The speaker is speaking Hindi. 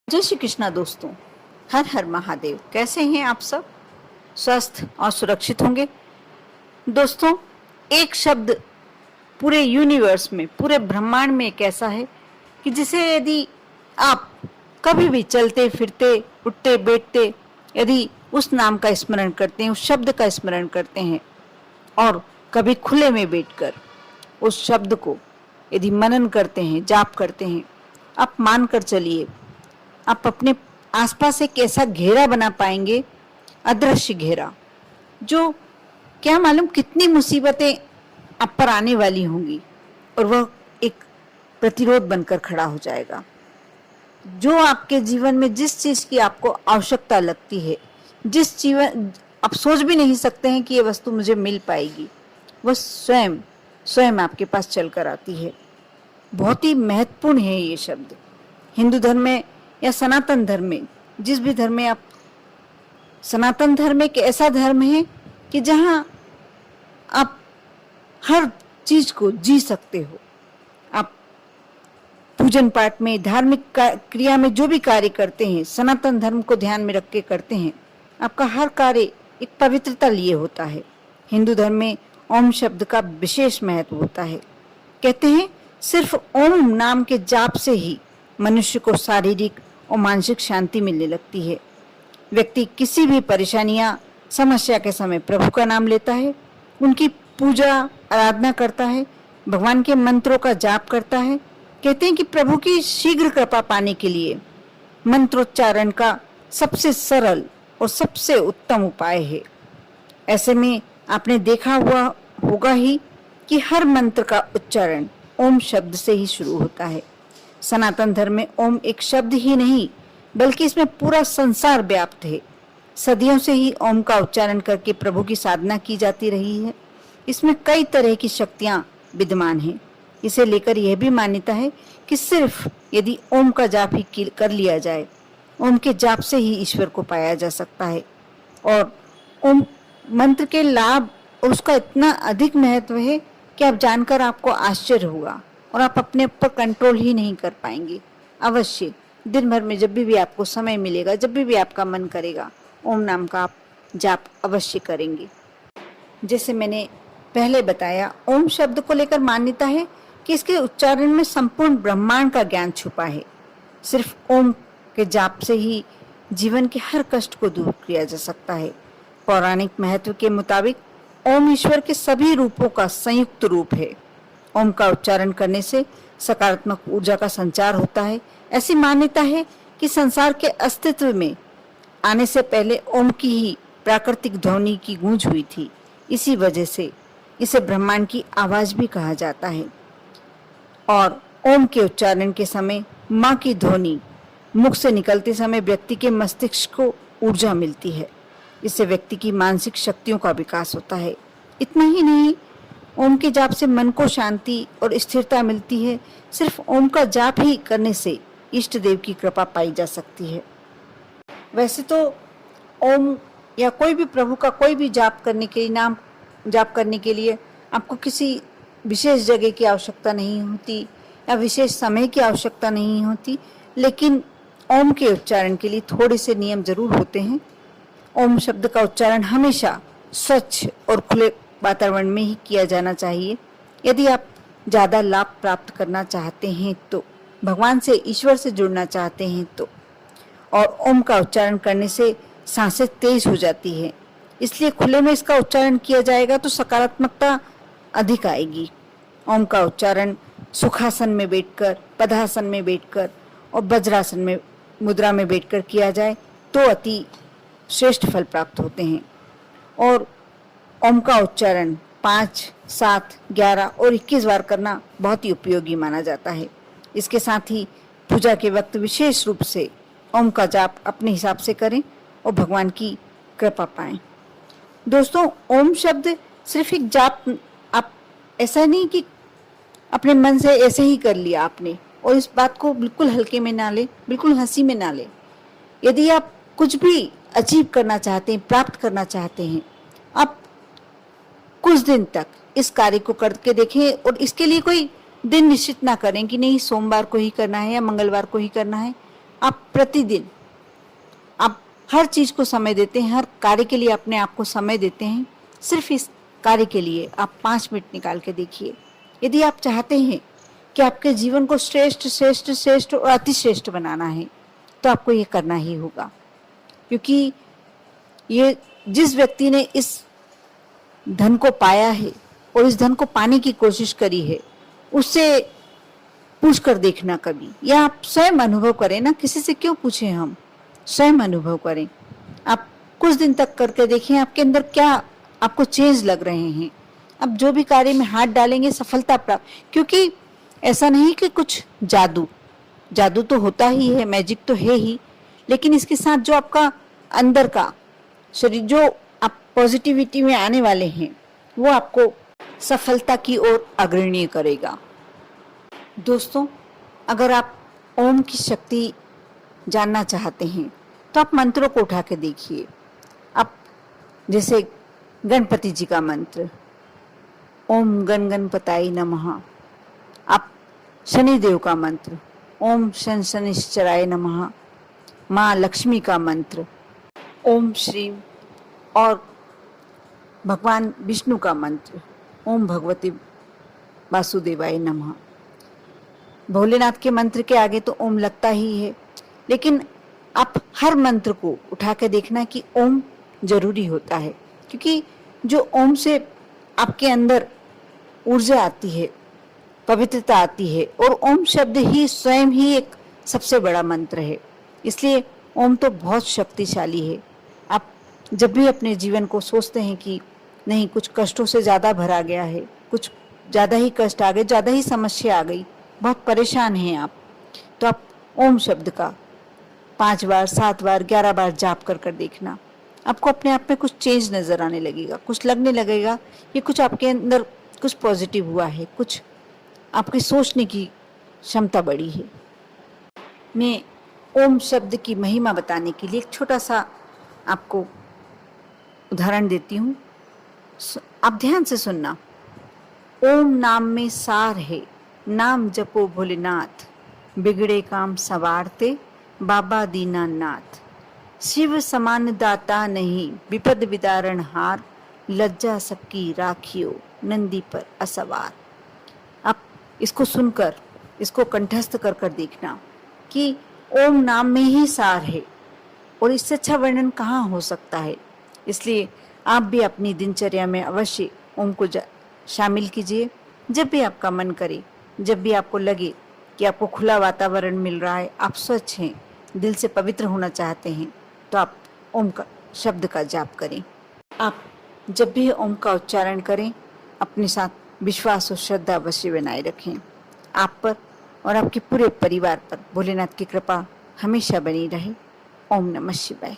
जय श्री कृष्णा दोस्तों। हर हर महादेव। कैसे हैं आप सब? स्वस्थ और सुरक्षित होंगे। दोस्तों, एक शब्द पूरे यूनिवर्स में, पूरे ब्रह्मांड में एक ऐसा है कि जिसे यदि आप कभी भी चलते फिरते, उठते बैठते, यदि उस नाम का स्मरण करते हैं, उस शब्द का स्मरण करते हैं और कभी खुले में बैठकर उस शब्द को यदि मनन करते हैं, जाप करते हैं, आप मानकर चलिए, आप अपने आसपास एक ऐसा घेरा बना पाएंगे, अदृश्य घेरा, जो क्या मालूम कितनी मुसीबतें आप पर आने वाली होंगी और वह एक प्रतिरोध बनकर खड़ा हो जाएगा। जो आपके जीवन में जिस चीज की आपको आवश्यकता लगती है, जिस जीवन आप सोच भी नहीं सकते हैं कि ये वस्तु मुझे मिल पाएगी, वह स्वयं स्वयं आपके पास चलकर आती है। बहुत ही महत्वपूर्ण है ये शब्द। हिंदू धर्म में या सनातन धर्म में, जिस भी धर्म में आप, सनातन धर्म एक ऐसा धर्म है कि जहां आप हर चीज को जी सकते हो। आप पूजन पाठ में, धार्मिक क्रिया में जो भी कार्य करते हैं, सनातन धर्म को ध्यान में रख के करते हैं। आपका हर कार्य एक पवित्रता लिए होता है। हिंदू धर्म में ओम शब्द का विशेष महत्व होता है। कहते हैं सिर्फ ओम नाम के जाप से ही मनुष्य को शारीरिक और मानसिक शांति मिलने लगती है। व्यक्ति किसी भी परेशानियां, समस्या के समय प्रभु का नाम लेता है, उनकी पूजा आराधना करता है, भगवान के मंत्रों का जाप करता है। कहते हैं कि प्रभु की शीघ्र कृपा पाने के लिए मंत्रोच्चारण का सबसे सरल और सबसे उत्तम उपाय है। ऐसे में आपने देखा हुआ होगा ही कि हर मंत्र का उच्चारण ओम शब्द से ही शुरू होता है। सनातन धर्म में ओम एक शब्द ही नहीं, बल्कि इसमें पूरा संसार व्याप्त है। सदियों से ही ओम का उच्चारण करके प्रभु की साधना की जाती रही है। इसमें कई तरह की शक्तियां विद्यमान हैं। इसे लेकर यह भी मान्यता है कि सिर्फ यदि ओम का जाप ही कर लिया जाए, ओम के जाप से ही ईश्वर को पाया जा सकता है। और ओम मंत्र के लाभ, उसका इतना अधिक महत्व है कि आप जानकर आपको आश्चर्य होगा और आप अपने ऊपर कंट्रोल ही नहीं कर पाएंगे। अवश्य दिन भर में जब भी आपको समय मिलेगा, जब भी आपका मन करेगा, ओम नाम का आप जाप अवश्य करेंगे। जैसे मैंने पहले बताया, ओम शब्द को लेकर मान्यता है कि इसके उच्चारण में संपूर्ण ब्रह्मांड का ज्ञान छुपा है। सिर्फ ओम के जाप से ही जीवन के हर कष्ट को दूर किया जा सकता है। पौराणिक महत्व के मुताबिक ओम ईश्वर के सभी रूपों का संयुक्त रूप है। ओम का उच्चारण करने से सकारात्मक ऊर्जा का संचार होता है। ऐसी मान्यता है कि संसार के अस्तित्व में आने से पहले ओम की ही प्राकृतिक ध्वनि की गूंज हुई थी। इसी वजह से इसे ब्रह्मांड की आवाज भी कहा जाता है। और ओम के उच्चारण के समय माँ की ध्वनि मुख से निकलते समय व्यक्ति के मस्तिष्क को ऊर्जा मिलती है। इससे व्यक्ति की मानसिक शक्तियों का विकास होता है। इतना ही नहीं, ओम के जाप से मन को शांति और स्थिरता मिलती है। सिर्फ ओम का जाप ही करने से इष्ट देव की कृपा पाई जा सकती है। वैसे तो ओम या कोई भी प्रभु का कोई भी जाप करने के नाम जाप करने के लिए आपको किसी विशेष जगह की आवश्यकता नहीं होती या विशेष समय की आवश्यकता नहीं होती, लेकिन ओम के उच्चारण के लिए थोड़े से नियम जरूर होते हैं। ओम शब्द का उच्चारण हमेशा स्वच्छ और खुले वातावरण में ही किया जाना चाहिए। यदि आप ज़्यादा लाभ प्राप्त करना चाहते हैं तो, भगवान से, ईश्वर से जुड़ना चाहते हैं तो, और ओम का उच्चारण करने से सांसें तेज हो जाती है, इसलिए खुले में इसका उच्चारण किया जाएगा तो सकारात्मकता अधिक आएगी। ओम का उच्चारण सुखासन में बैठकर, पद्मासन में बैठकर और वज्रासन में मुद्रा में बैठकर किया जाए तो अति श्रेष्ठ फल प्राप्त होते हैं। और ओम का उच्चारण 5, 7, 11 और 21 बार करना बहुत ही उपयोगी माना जाता है। इसके साथ ही पूजा के वक्त विशेष रूप से ओम का जाप अपने हिसाब से करें और भगवान की कृपा पाएं। दोस्तों, ओम शब्द सिर्फ एक जाप, आप ऐसा नहीं कि अपने मन से ऐसे ही कर लिया आपने, और इस बात को बिल्कुल हल्के में ना ले, बिल्कुल हंसी में ना ले। यदि आप कुछ भी अचीव करना चाहते हैं, प्राप्त करना चाहते हैं, आप कुछ दिन तक इस कार्य को करके देखें और इसके लिए कोई दिन निश्चित ना करें कि नहीं सोमवार को ही करना है या मंगलवार को ही करना है। आप प्रतिदिन आप हर चीज को समय देते हैं, हर कार्य के लिए अपने आप को समय देते हैं, सिर्फ इस कार्य के लिए आप 5 मिनट निकाल के देखिए। यदि आप चाहते हैं कि आपके जीवन को श्रेष्ठ श्रेष्ठ श्रेष्ठ और अतिश्रेष्ठ बनाना है, तो आपको ये करना ही होगा। क्योंकि ये जिस व्यक्ति ने इस धन को पाया है और इस धन को पाने की कोशिश करी है, उससे पूछ कर देखना कभी, या आप स्वयं अनुभव करें ना, किसी से क्यों पूछें, हम स्वयं अनुभव करें। आप कुछ दिन तक करके देखें आपके अंदर क्या आपको चेंज लग रहे हैं। अब जो भी कार्य में हाथ डालेंगे सफलता प्राप्त, क्योंकि ऐसा नहीं कि कुछ जादू जादू तो होता ही है, मैजिक तो है ही, लेकिन इसके साथ जो आपका अंदर का शरीर, जो आप पॉजिटिविटी में आने वाले हैं, वो आपको सफलता की ओर अग्रणी करेगा। दोस्तों, अगर आप ओम की शक्ति जानना चाहते हैं तो आप मंत्रों को उठा के देखिए। आप जैसे गणपति जी का मंत्र ओम गण गणपताय नमः, आप शनिदेव का मंत्र ओम शन शनिश्चराय नमः, माँ लक्ष्मी का मंत्र ओम श्रीम, और भगवान विष्णु का मंत्र ओम भगवती वासुदेवाय नमः। भोलेनाथ के मंत्र के आगे तो ओम लगता ही है, लेकिन आप हर मंत्र को उठा के देखना कि ओम जरूरी होता है, क्योंकि जो ओम से आपके अंदर ऊर्जा आती है, पवित्रता आती है, और ओम शब्द ही स्वयं ही एक सबसे बड़ा मंत्र है। इसलिए ओम तो बहुत शक्तिशाली है। आप जब भी अपने जीवन को सोचते हैं कि नहीं, कुछ कष्टों से ज़्यादा भरा गया है, कुछ ज़्यादा ही कष्ट आ गए, ज़्यादा ही समस्या आ गई, बहुत परेशान हैं आप, तो आप ओम शब्द का 5 बार 7 बार 11 बार जाप कर कर देखना। आपको अपने आप में कुछ चेंज नजर आने लगेगा, कुछ लगने लगेगा ये कुछ आपके अंदर कुछ पॉजिटिव हुआ है, कुछ आपकी सोचने की क्षमता बढ़ी है। मैं ओम शब्द की महिमा बताने के लिए एक छोटा सा आपको उदाहरण देती हूँ, आप ध्यान से सुनना। ओम नाम में सार है, नाम जपो भोलेनाथ, बिगड़े काम सवारते बाबा दीनानाथ। शिव समान दाता नहीं, विपद विदारण हार, लज्जा सबकी राखियो, नंदी पर असवार। आप इसको सुनकर, इसको कंठस्थ कर कर देखना कि ओम नाम में ही सार है, और इससे अच्छा वर्णन कहाँ हो सकता है। इसलिए आप भी अपनी दिनचर्या में अवश्य ओम को शामिल कीजिए। जब भी आपका मन करे, जब भी आपको लगे कि आपको खुला वातावरण मिल रहा है, आप स्वच्छ हैं, दिल से पवित्र होना चाहते हैं, तो आप ओम का शब्द का जाप करें। आप जब भी ओम का उच्चारण करें, अपने साथ विश्वास और श्रद्धा अवश्य बनाए रखें। आप पर और आपके पूरे परिवार पर भोलेनाथ की कृपा हमेशा बनी रहे। ओम नमः शिवाय।